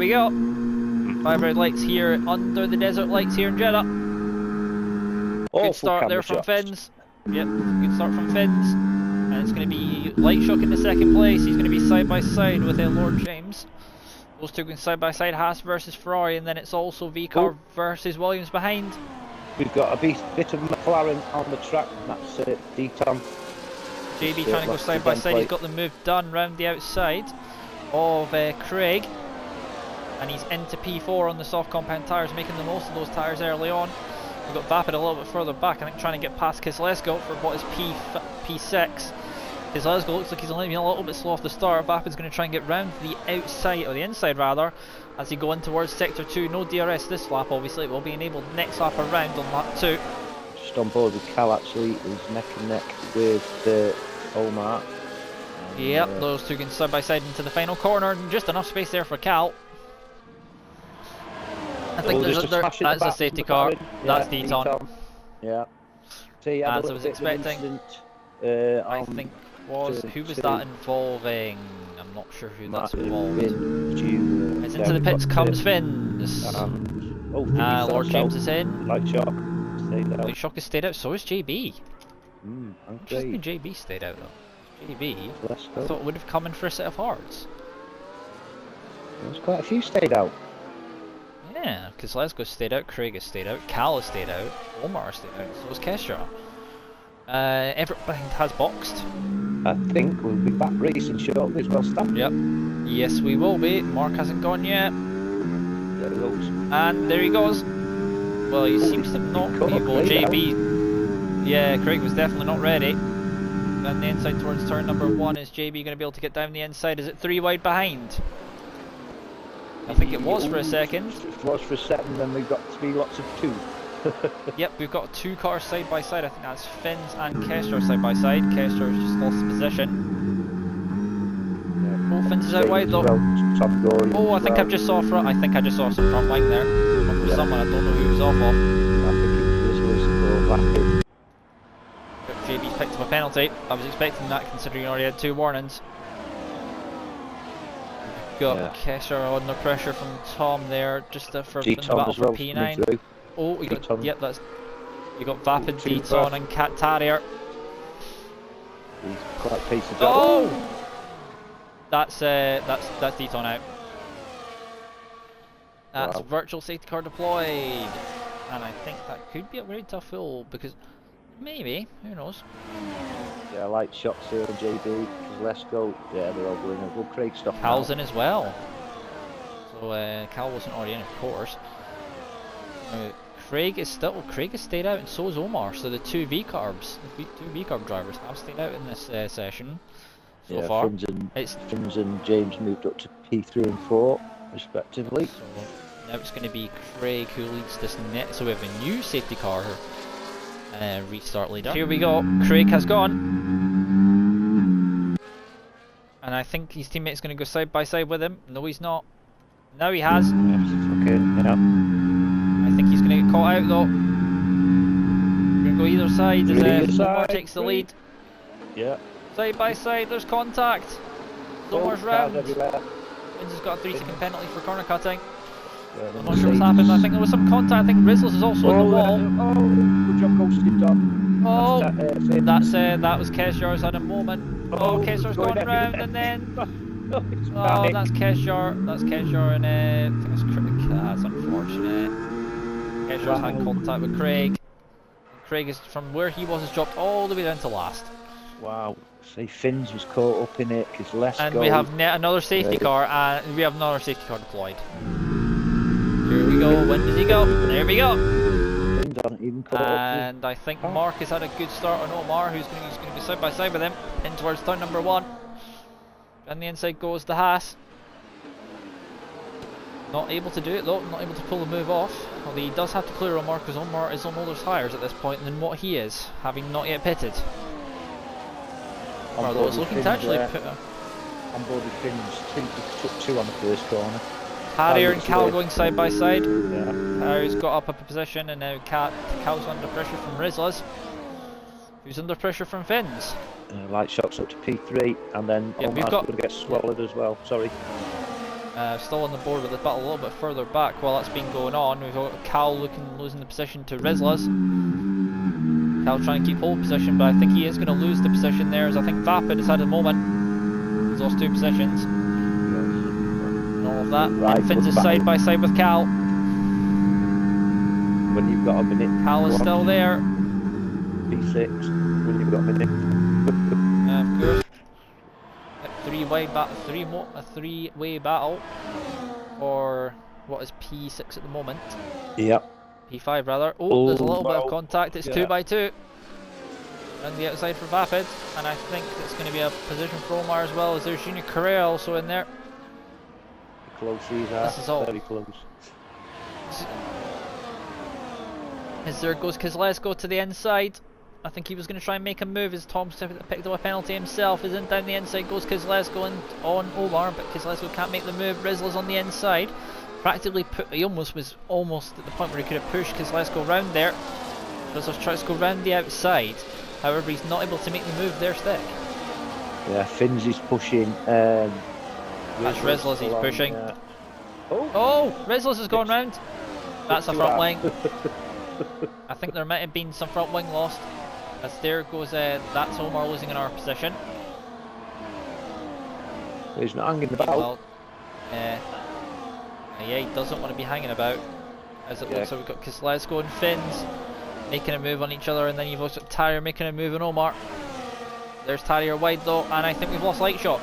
we go. 5 red lights here under the desert lights here in Jeddah. Good start there from Fins. Yep, good start from Fins. And it's going to be Light Shock in the second place. He's going to be side by side with Lord James. Those two going side by side, Haas versus Ferrari, and then it's also VCar versus Williams behind. We've got a bit of McLaren on the track, and that's Deaton. JB trying to go side by side. He's got the move done round the outside of Craig, and he's into P4 on the soft compound tyres, making the most of those tyres early on. We've got Vapid a little bit further back, I think, trying to get past Kislesko for what is P6. Kislesko looks like he's only been a little bit slow off the start. Vapid's going to try and get round the outside, or the inside rather, as he go in towards sector 2. No DRS this lap, obviously. It will be enabled next lap around on lap 2. Just on board with Cal, actually. He's neck and neck with Omar. Yep, those two going side by side into the final corner, and just enough space there for Cal. I think that's a safety car. That's Deaton. Yeah. See, as I was expecting. I think who was that involving? I'm not sure who that's involved. It's into the pits comes Fins. Lord James is in. Light Shock. Light Shock has stayed out. So is JB. Okay. JB stayed out though. JB. I thought would have come in for a set of hearts. There's quite a few stayed out. Yeah, because Lesgo stayed out, Craig has stayed out, Cal has stayed out, Omar has stayed out, so has Kesha. Everett behind has boxed. I think we'll be back racing shortly as well, Stan. Yep. Yes, we will be. Mark hasn't gone yet. There he goes. And there he goes. Well, he seems to not be able. JB. Yeah, Craig was definitely not ready. Down the inside towards turn number 1. Is JB going to be able to get down the inside? Is it 3 wide behind? I think it was for a second. It was for a second, then we've got 3 lots of 2. Yep, we've got 2 cars side by side. I think that's Fins and Kester side by side. Kester has just lost position. Yeah. Oh, Fins is out wide though. Oh, I think I just saw front. I think I just saw some front line there. From someone I don't know who was off of. I think it was JB's picked up a penalty. I was expecting that considering he already had 2 warnings. Got Kester under pressure from Tom there, just for the battle for P9. Oh, you got you got Vapid, Deaton, and Cat Terrier. He's quite a piece of job. Oh, that's Deaton out. That's virtual safety car deployed, and I think that could be upgraded to a full because maybe, who knows. Yeah, Light Shock's here on JB. Let's go. Yeah, they're all going in. Well, Craig stopped. Cal's in as well. So Cal wasn't already in, of course. Craig is stayed out, and so is Omar. So the 2 VCarbs, the 2 VCarb drivers have stayed out in this session so far. Fins and James moved up to P3 and 4, respectively. So now it's going to be Craig who leads this net. So we have a new safety car restart leader. Here we go. Craig has gone. And I think his teammate's going to go side by side with him. No, he's not. Now he has. Okay, yeah. I think he's going to get caught out though. We're going to go either side as Omar takes the lead. Yeah. Side by side, there's contact. Omar's round. Fins has got a 3-second penalty for corner cutting. I'm not sure what's happened. I think there was some contact. I think Rizzles is also on the wall. Good job, ghosted Tom. Oh, that was Kesjar's had a moment. Oh, Kesjar's going round and then. Oh, that's Kesjar. That's Kesjar and I think it's Craig. That's unfortunate. Kesjar's had contact with Craig. Craig is from where he was has dropped all the way down to last. Wow. See, Fins was caught up in it because we have another safety car and we have another safety car deployed. Here we go. When does he go? There we go. And I think Mark has had a good start on Omar, who's going to be side by side with him in towards turn number 1. And the inside goes the Haas. Not able to do it though. Not able to pull the move off. Although he does have to clear Omar because Omar is on older tyres at this point than what he is, having not yet pitted. Although it's looking to actually put on board with Fins. I think he took 2 on the first corner. Harrier and Cal going side by side. Yeah. Harrier's got up a position and now Cal's under pressure from Rizzles, who's under pressure from Fins. Light Shock's up to P3 and then Omar's going to get swallowed as well. Sorry. Still on the board with the battle a little bit further back while that's been going on. We've got Cal losing the position to Rizlas. Cal trying to keep hold position, but I think he is going to lose the position there, as I think Vapid has had a moment. He's lost 2 positions. And all of that. Right, Fins is side by side with Cal. When you've got a minute. Cal is still there. P6. When you've got a minute. Of course. A three-way battle for what is P6 at the moment. Yep. P5 rather. Oh, there's a little bit of wow. contact. It's 2 by 2. And the outside for Vapid, and I think it's going to be a position for Omar as well, as there's Junior Correa also in there. Close these are. This is all. Very close. As there goes Kozlesko to the inside. I think he was going to try and make a move as Tom picked up a penalty himself. Is in down the inside goes Kozlesko and on Omar, but Kozlesko can't make the move. Rizla's on the inside. Practically he was almost at the point where he could have pushed Kozlesko round there. Rizla's tries to go round the outside. However, he's not able to make the move there, Stick. Yeah, Fins is pushing. That's Rizlas he's pushing. Oh, Rizlas has gone round. That's a front wing. I think there might have been some front wing lost. As there goes, that's Omar losing in our position. He's not hanging about. Well, yeah, he doesn't want to be hanging about. As it looks like we've got Kozlesko and Fins making a move on each other, and then you've also got Tarrier making a move on Omar. There's Tarrier wide though, and I think we've lost Light Shock.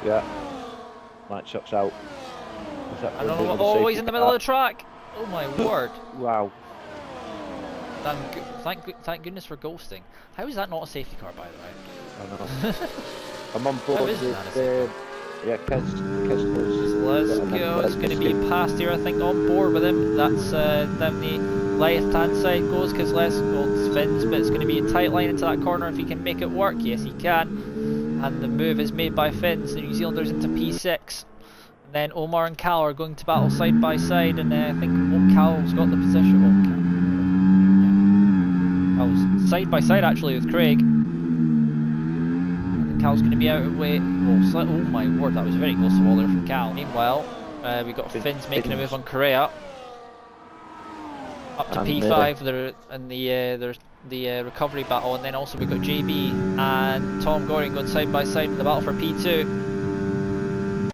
Yeah, Light Shock's out. I don't know what. Oh, he's in the middle of the track. Oh my word! Wow. Thank goodness for ghosting. How is that not a safety car, by the way? I know. I'm on board with yeah, Kezler's. Let's go. It's going to be past here, I think, on board with him. That's down the left-hand side goes Kozlesko, Fins, but it's going to be a tight line into that corner if he can make it work. Yes, he can. And the move is made by Fins. The New Zealanders into P6. And then Omar and Cal are going to battle side by side, and I think Cal's got the position. Cal's side by side actually with Craig. Cal's going to be out of way. Oh my word, that was very close to wall there from Cal. Meanwhile, we've got Fins making a move on Correa. Up to P5 there, and there's the recovery battle, and then also we've got JB and Tom Goring going side by side in the battle for P2.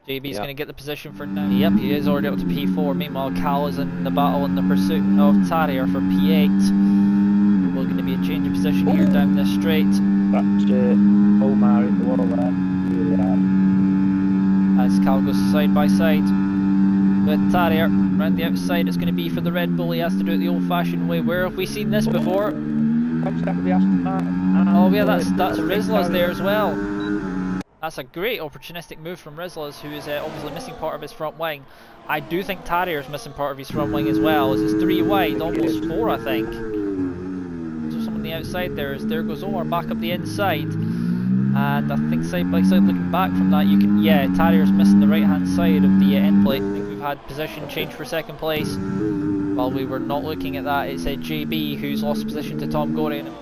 JB's going to get the position for now. Yep, he is already up to P4. Meanwhile, Cal is in the battle in the pursuit of Tarrier for P8. We're going to be a change of position here down this straight. That's Omar in the wall there. As Cal goes side by side with Tarrier. Round the outside, it's going to be for the Red Bull. He has to do it the old-fashioned way. Where have we seen this before? Oh yeah, that's Rizlas there as well. That's a great opportunistic move from Rizlas, who is obviously missing part of his front wing. I do think Tarrier's missing part of his front wing as well, as it's 3 wide, almost 4 I think. So someone on the outside there goes Omar back up the inside. And I think side by side looking back from that, Tarrier's missing the right hand side of the end plate. I think we've had position change for second place. While we were not looking at that, it's JB who's lost position to Tom Goring.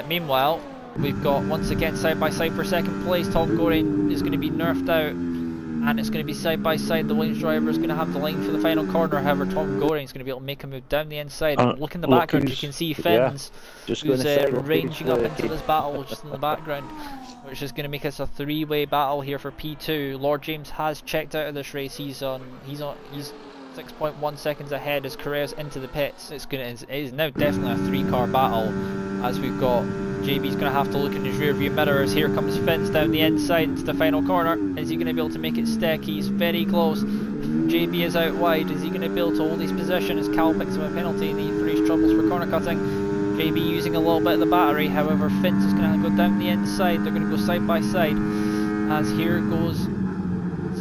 Meanwhile, we've got once again side by side for second place. Tom Goring is going to be nerfed out, and it's going to be side by side. The Williams driver is going to have the line for the final corner. However, Tom Goring is going to be able to make a move down the inside. Look in the background, you can see Fins, who's ranging up into this battle just in the background, which is going to make us a 3-way battle here for P2. Lord James has checked out of this race. He's 6.1 seconds ahead as Correa's into the pits. It is now definitely a 3-car battle, as we've got JB's going to have to look in his rear view mirrors. Here comes Fins down the inside into the final corner. Is he going to be able to make it stick? He's very close. JB is out wide. Is he going to be able to hold his position as Cal picks up a penalty for his troubles for corner cutting? JB using a little bit of the battery. However, Fins is going to go down the inside. They're going to go side by side. As here goes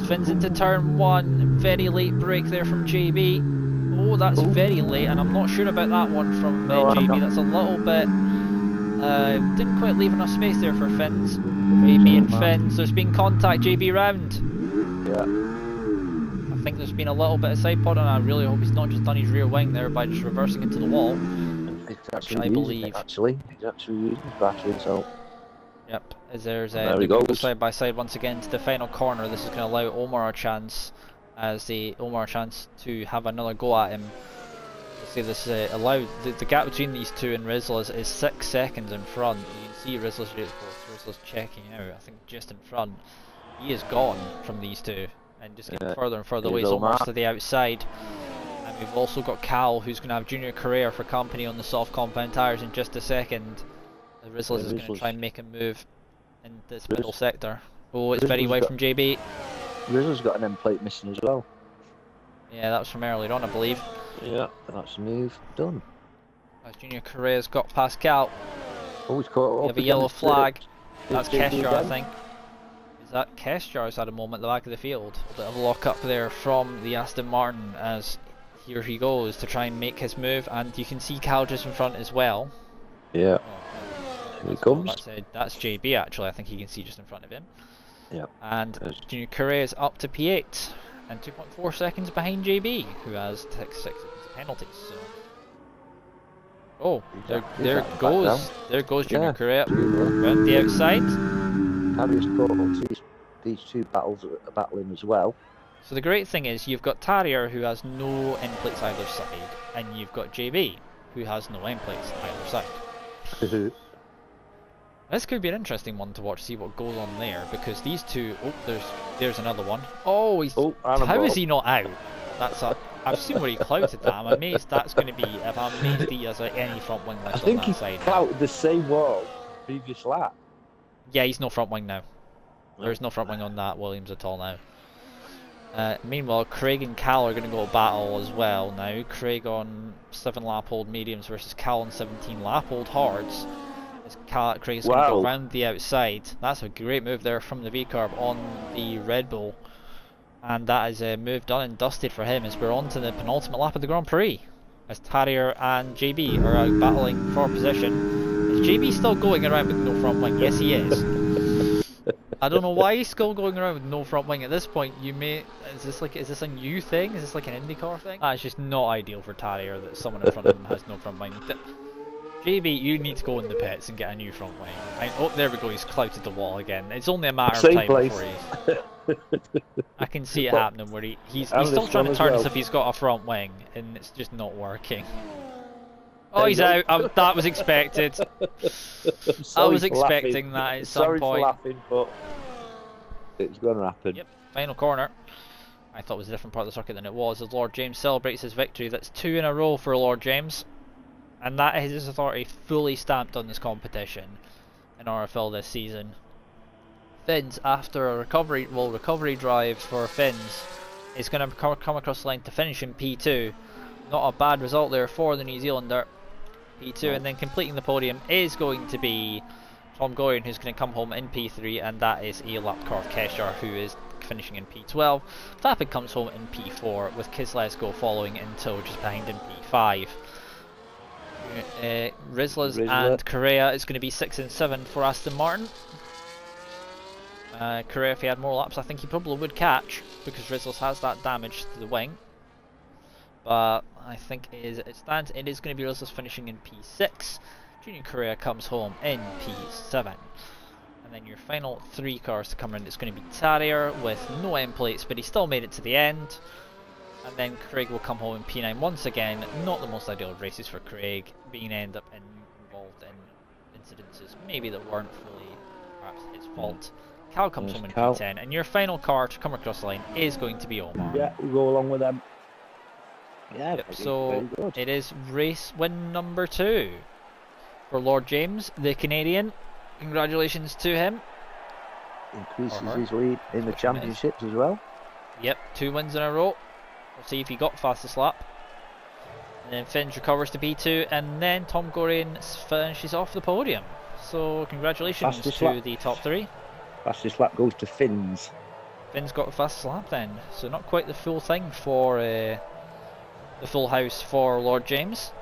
Fins into turn 1. Very late brake there from JB. Oh, that's very late, and I'm not sure about that one from JB. That's a little bit... didn't quite leave enough space there for Fins. JB and Fins. There's been contact. JB round. Yeah. I think there's been a little bit of side pod, and I really hope he's not just done his rear wing there by just reversing into the wall. I believe. Actually, he's actually using his battery, so... Yep, as there's There they're he going to go goes. side by side once again to the final corner. This is going to allow Omar a chance, to have another go at him. See this the gap between these two and Rizla is 6 seconds in front. You can see Rizla's checking out. I think just in front. He is gone from these two and just getting further and further away. He's almost to the outside. And we've also got Cal, who's going to have Junior Correa for company on the soft compound tyres in just a second. Rizla is going to try and make a move in this middle sector. Oh, it's very wide from JB. Rizla's got an end plate missing as well. Yeah, that was from earlier on, I believe. Yeah, that's move done. As Junior Correa's got past Cal. Oh, he's caught up. We have a yellow flag. That's JB Kesjar, I again. think. Is that Kesjar's at a moment at the back of the field? A bit of a lock up there from the Aston Martin as here he goes to try and make his move, and you can see Cal just in front as well. Yeah. Oh, Here he comes. That's JB actually, I think you can see just in front of him. Yeah. And Junior Correa is up to P8 and 2.4 seconds behind JB, who has 6 seconds of penalties. So. Oh, there goes Junior Correa round the outside. Harry's caught up to these two battling as well. So the great thing is you've got Tarrier, who has no end plates either side, and you've got JB, who has no end plates either side. This could be an interesting one to watch, see what goes on there, because these two. Oh, there's another one. Oh, how is he not out? I've seen where he clouted that. I'm amazed that's going to be. I'm amazed he has any front wing left on that side. I think he clouted the same wall previous lap. Yeah, he's no front wing now. There's no front wing on that Williams at all now. Meanwhile, Craig and Cal are going to go to battle as well now. Craig on 7 lap old mediums versus Cal on 17 lap old hards. Craig's going to go round the outside. That's a great move there from the V-Carb on the Red Bull. And that is a move done and dusted for him as we're on to the penultimate lap of the Grand Prix. As Tarrier and JB are out battling for position. Is JB still going around with no front wing? Yes, he is. I don't know why he's still going around with no front wing at this point. Is this a new thing? Is this like an IndyCar thing? It's just not ideal for Tarrier that someone in front of him has no front wing. JB, you need to go in the pits and get a new front wing. Oh, there we go, he's clouted the wall again. It's only a matter of time before I can see it happening where he's still trying to turn as if he's got a front wing, and it's just not working. Oh, he's out. That was expected. I was expecting that at some point. Sorry for laughing, but it's going to happen. Yep, final corner. I thought it was a different part of the circuit than it was, as Lord James celebrates his victory. That's 2 in a row for Lord James. And that is his authority fully stamped on this competition in RFL this season. Fins, after a recovery drive for Fins, is going to come across the line to finish in P2. Not a bad result there for the New Zealander. P2, and then completing the podium is going to be Tom Goyen, who's going to come home in P3, and that is a lap car of Kesjar, who is finishing in P12. Tapik comes home in P4, with Kislesko following in tow just behind in P5. Rizla's and Correa is going to be 6 and 7 for Aston Martin. Correa, if he had more laps, I think he probably would catch, because Rizla's has that damage to the wing. But I think it is going to be Rizla's finishing in P6. Junior Correa comes home in P7. And then your final 3 cars to come in, it's going to be Tarrier with no end plates, but he still made it to the end. And then Craig will come home in P9 once again. Not the most ideal of races for Craig, being involved in incidences maybe that weren't fully perhaps his fault. Cal comes home in P10, and your final car to come across the line is going to be Omar. Yeah, we'll go along with them. Yeah, yep, so it is race win number 2 for Lord James, the Canadian. Congratulations to him. Increases his lead in the championships as well. Yep, 2 wins in a row. We'll see if he got fastest lap. And then Fins recovers to P2, and then Tom Gorin finishes off the podium. So congratulations to the top 3. Fastest lap goes to Fins. Fins got the fastest lap then, so not quite the full thing for the full house for Lord James.